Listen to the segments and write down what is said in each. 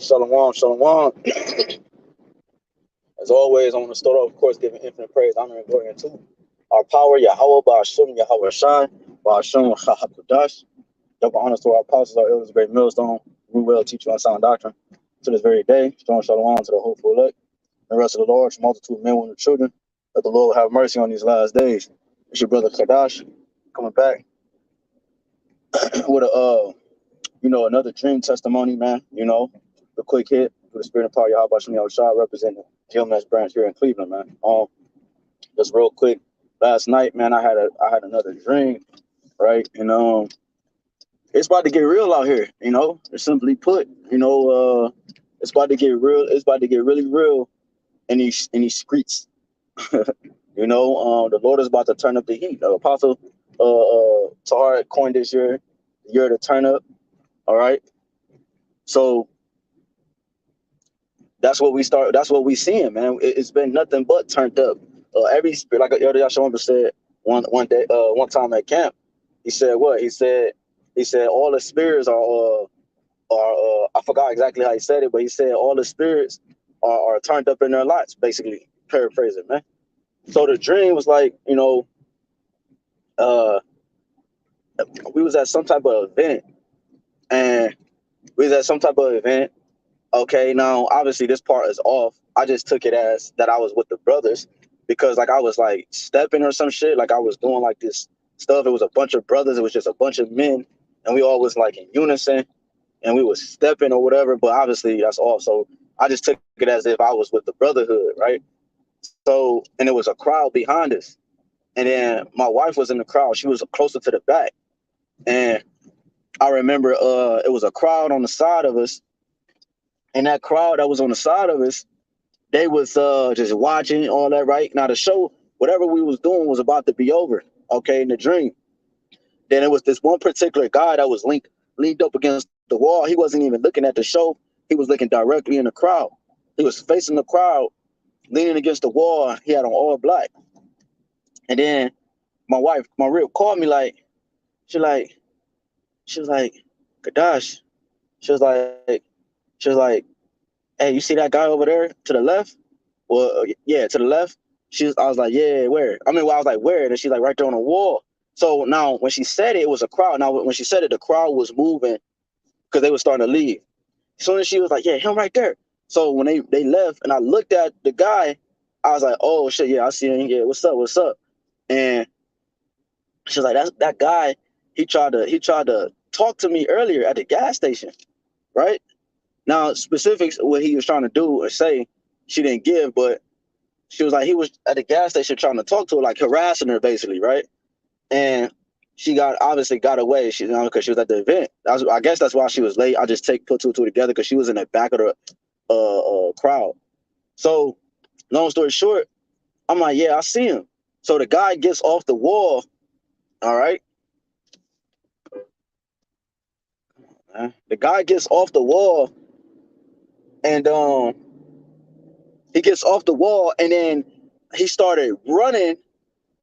Shalom, shalom. As always, I want to start off, of course, giving infinite praise, honor, and glory unto our power, Yahawah, BAHASHAM, YAHAWASHI, BAHASHAM, HAQADASH. Double honors to our apostles, our elders, great millstone, we will teach you on sound doctrine. To this very day, strong shalom to the hopeful elect, and the rest of the Lord, multitude of men, women, and children. Let the Lord have mercy on these last days. It's your brother Chaadash coming back with another dream testimony, man. The quick hit for the spirit and power of YAHAWASHI representing GMS branch here in Cleveland, man. Just real quick, last night, man, I had another dream, right? And it's about to get real out here, simply put, it's about to get real, it's about to get really real in these streets. The Lord is about to turn up the heat. Apostle Tahar coined this year to turn up. All right. So that's what we seeing, man. It's been nothing but turned up. Every spirit, like Elder Yashua said one time at camp, he said what? He said all the spirits are I forgot exactly how he said it, but he said all the spirits are turned up in their lives, basically paraphrasing, man. So the dream was like, we was at some type of event, and okay, now obviously this part is off. I just took it as that I was with the brothers because like I was like stepping or some shit. Like I was doing like this stuff. It was a bunch of brothers. It was just a bunch of men, and we all was like in unison, and we was stepping or whatever. But obviously that's off. So I just took it as if I was with the brotherhood, right? So, and it was a crowd behind us, and then my wife was in the crowd. She was closer to the back, and I remember it was a crowd on the side of us. And that crowd that was on the side of us, they was just watching all that, right? Now the show, whatever we was doing was about to be over, okay, in the dream. Then it was this one particular guy that was leaned up against the wall. He wasn't even looking at the show. He was looking directly in the crowd. He was facing the crowd, leaning against the wall. He had on all black. And then my wife, my rib, called me like, she was like, Chaadash. She was like, hey, you see that guy over there to the left? Well, yeah, to the left. I was like, yeah, where? I was like, where? And she's like, right there on the wall. So now when she said it, it was a crowd. Now when she said it, the crowd was moving because they were starting to leave. As soon as she was like, yeah, him right there. So when they left and I looked at the guy, I was like, oh shit, yeah, I see him. Yeah, what's up? And she was like, that's that guy. He tried to talk to me earlier at the gas station, right? Now, specifics what he was trying to do or say, she didn't give, but she was like, he was at the gas station trying to talk to her, like harassing her, basically, right? And she obviously got away, because she was at the event. I guess that's why she was late. I just put two and two together because she was in the back of the crowd. So, long story short, I'm like, yeah, I see him. So the guy gets off the wall, all right? The guy gets off the wall, and he gets off the wall, and then he started running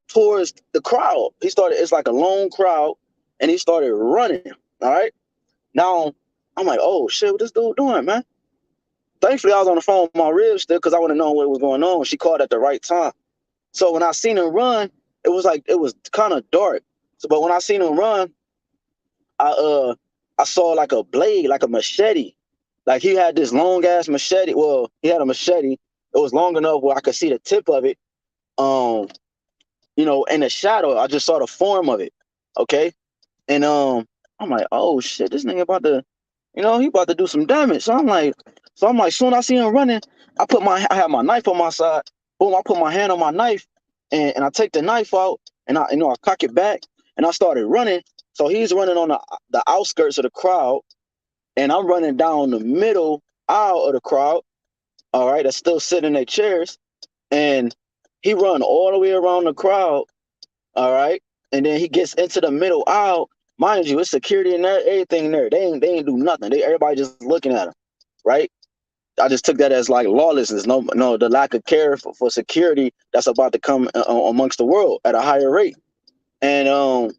towards the crowd. It's like a long crowd, and he started running. All right. Now I'm like, oh shit, what this dude doing, man? Thankfully, I was on the phone with my rib still because I want to know what was going on. She called at the right time. So when I seen him run, it was kind of dark. But when I seen him run, I saw like a blade, like a machete. Like he had this long ass machete. Well, he had a machete. It was long enough where I could see the tip of it. In the shadow, I just saw the form of it. Okay. And I'm like, oh shit, this nigga about to, he about to do some damage. So I'm like, soon I see him running, I have my knife on my side. Boom, I put my hand on my knife and I take the knife out and I cock it back and I started running. So he's running on the outskirts of the crowd and I'm running down the middle aisle of the crowd. All right, that's still sitting in their chairs. And he run all the way around the crowd. All right. And then he gets into the middle aisle. Mind you, it's security in there, everything in there. They ain't do nothing. Everybody just looking at him. Right. I just took that as like lawlessness. No, the lack of care for security that's about to come amongst the world at a higher rate. And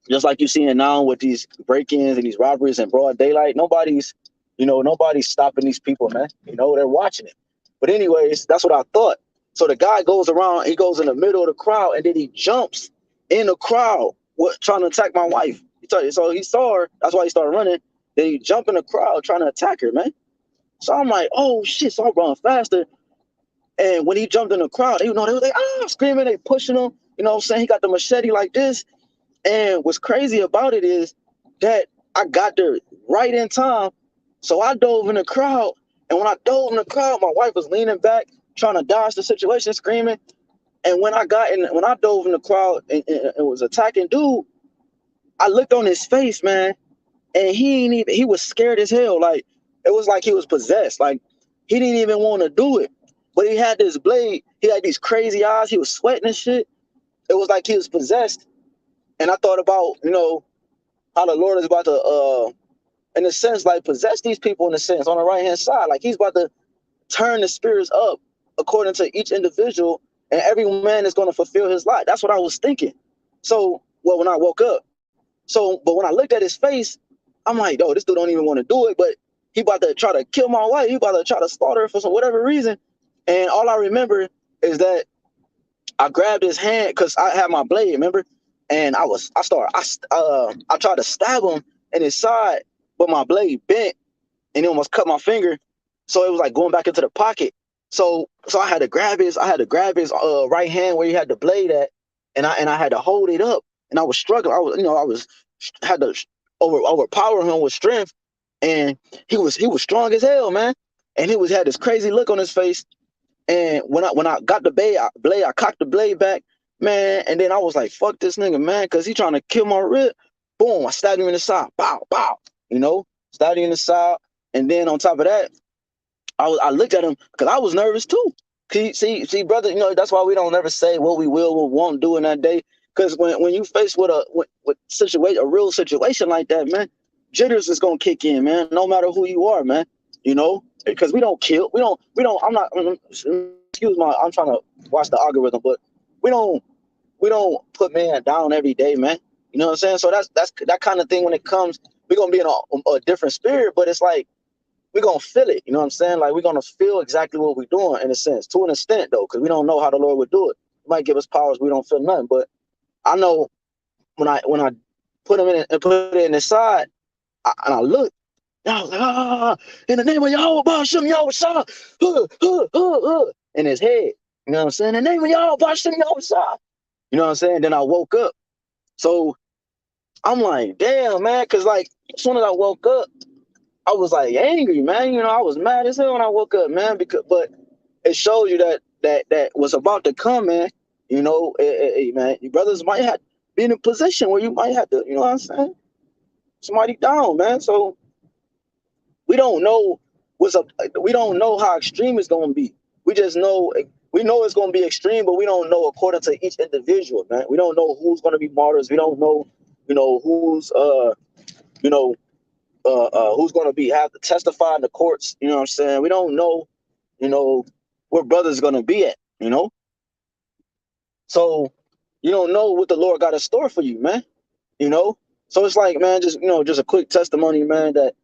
just like you're seeing now with these break-ins and these robberies in broad daylight, nobody's You know, nobody's stopping these people, man. You know, they're watching it. But anyways, that's what I thought. So the guy goes around, he goes in the middle of the crowd, and then he jumps in the crowd, trying to attack my wife. So he saw her. That's why he started running. Then he jumped in the crowd trying to attack her, man. So I'm like, oh shit! So I'm running faster. And when he jumped in the crowd, they was like, screaming, they pushing him. You know what I'm saying? He got the machete like this. And what's crazy about it is that I got there right in time. So I dove in the crowd. And when I dove in the crowd, my wife was leaning back, trying to dodge the situation, screaming. And when I dove in the crowd and was attacking dude, I looked on his face, man, and he was scared as hell. Like, it was like he was possessed. Like, he didn't even want to do it. But he had this blade. He had these crazy eyes. He was sweating and shit. It was like he was possessed. And I thought about, you know, how the Lord is about to, in a sense, like possess these people in a sense on the right hand side. Like he's about to turn the spirits up according to each individual, and every man is going to fulfill his lot. That's what I was thinking. So, well, when I woke up, but when I looked at his face, I'm like, oh, this dude don't even want to do it, but he about to try to kill my wife. He about to try to slaughter her for some whatever reason. And all I remember is that I grabbed his hand because I had my blade, remember? And I tried to stab him in his side, but my blade bent and it almost cut my finger. So it was like going back into the pocket. So I had to grab his right hand where he had the blade at, and I had to hold it up. And I was struggling. Had to overpower him with strength, and he was strong as hell, man. And had this crazy look on his face. And when I got the blade, I cocked the blade back, man. And then I was like, fuck this nigga, man, because he trying to kill my rib. Boom, I stabbed him in the side. Bow, bow. You know, stabbed him in the side. And then on top of that, I looked at him because I was nervous too. See, brother, you know, that's why we don't ever say what we will or won't do in that day. Because when you face with a real situation like that, man, jitters is gonna kick in, man. No matter who you are, man. You know, because we don't kill, I'm not. Excuse my, I'm trying to watch the algorithm, but we don't put man down every day, man. You know what I'm saying? So that's that kind of thing. When it comes, we're gonna be in a different spirit, but it's like we're gonna feel it. You know what I'm saying? Like we're gonna feel exactly what we're doing in a sense, to an extent though, because we don't know how the Lord would do it. He might give us powers we don't feel nothing, but I know when I put him in and put it in his side, and I looked, and I was like, in the name of Yahweh, BAHASHAM, Yahweh, in his head. You know what I'm saying? In the name of Yahweh, BAHASHAM, Yahweh. You know what I'm saying? Then I woke up. So I'm like, damn, man, because like as soon as I woke up, I was like angry, man. You know, I was mad as hell when I woke up, man. But it shows you that what's about to come, man. You know, man, your brothers might have be in a position where you might have to, you know what I'm saying? Somebody down, man. So we don't know what's up. We don't know how extreme it's gonna be. We just know it's gonna be extreme, but we don't know according to each individual, man. We don't know who's gonna be martyrs. We don't know, you know, you know, who's going to have to testify in the courts. You know what I'm saying? We don't know, you know, where brothers going to be at, you know? So you don't know what the Lord got in store for you, man, you know? So it's like, man, just, you know, just a quick testimony, man, that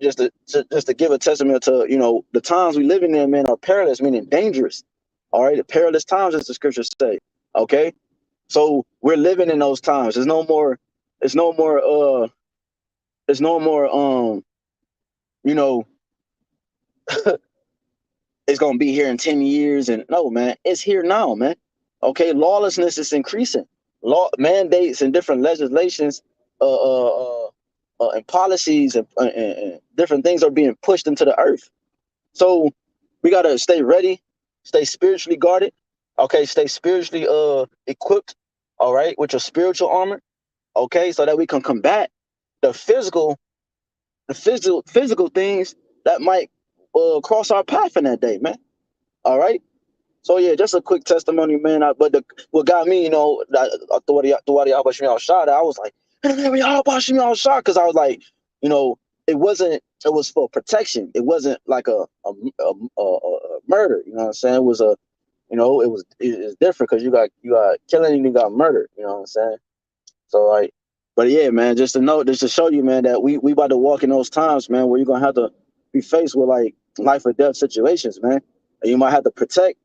just to give a testament to, you know, the times we living in, man, are perilous, meaning dangerous. All right. The perilous times, as the scriptures say. Okay. So we're living in those times. There's no more, you know, it's gonna be here in 10 years. And no, man, it's here now, man. Okay, lawlessness is increasing. Law mandates and different legislations, and policies and different things are being pushed into the earth. So we gotta stay ready, stay spiritually guarded. Okay, stay spiritually equipped. All right, with your spiritual armor. Okay, so that we can combat the physical things that might cross our path in that day, man. All right. So yeah, just a quick testimony, man. What got me, you know, I was like, because I was like, you know, it was for protection. It wasn't like a murder. You know what I'm saying? It was you know, it's different because you got killing and you got murder. You know what I'm saying? So like, But yeah, man, just to know, just to show you, man, that we about to walk in those times, man, where you're gonna have to be faced with like life or death situations, man. And you might have to protect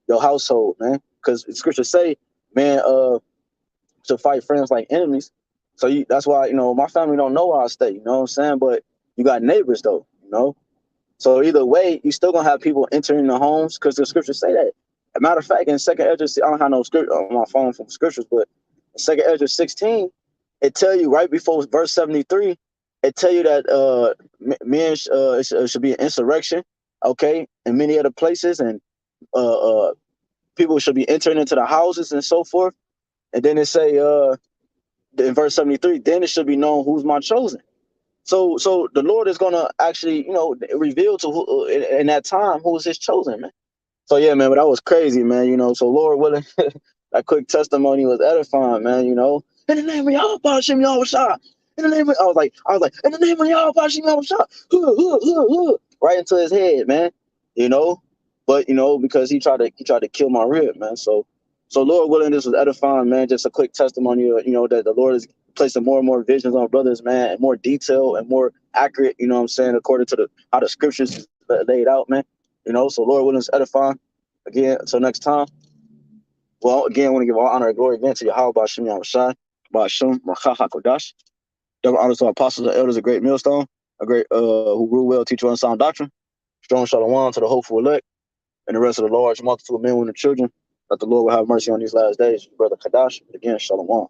your household, man, because scriptures say, man, to fight friends like enemies. So that's why, my family don't know where I stay, you know what I'm saying? But you got neighbors though, you know. So either way, you still gonna have people entering the homes because the scriptures say that. As a matter of fact, in Second Ezra, I don't have no script on my phone from scriptures, but in Second Ezra 16, it tell you right before verse 73, it tell you that men should be an insurrection, okay, in many other places, and people should be entering into the houses and so forth. And then it say in verse 73, then it should be known who's my chosen. So the Lord is gonna actually, reveal to who in that time who is his chosen, man. So yeah, man, but that was crazy, man. So Lord willing, that quick testimony was edifying, man. In the name of Yahweh, BAHASHAM, Yahawashi. In the name of, I was like, in the name of Yahweh, BAHASHAM, Yahawashi. Right into his head, man. You know, but because he tried to kill my rib, man. So Lord willing, this was edifying, man. Just a quick testimony, that the Lord is placing more and more visions on brothers, man, and more detail and more accurate. You know what I'm saying, according to how the scriptures is laid out, man. So Lord willing, it's edifying. Again, until next time. Well, again, I want to give all honor and glory again to Yahawah, BAHASHAM, Yahawashi, BAHASHAM, HAQADASH. Double honors to our apostles and elders, a great millstone, a great who rule well, teach well, and sound doctrine. Strong shalom to the hopeful elect and the rest of the large multitude of men, women, and children. That the Lord will have mercy on these last days. Brother Chaadash, again, shalom.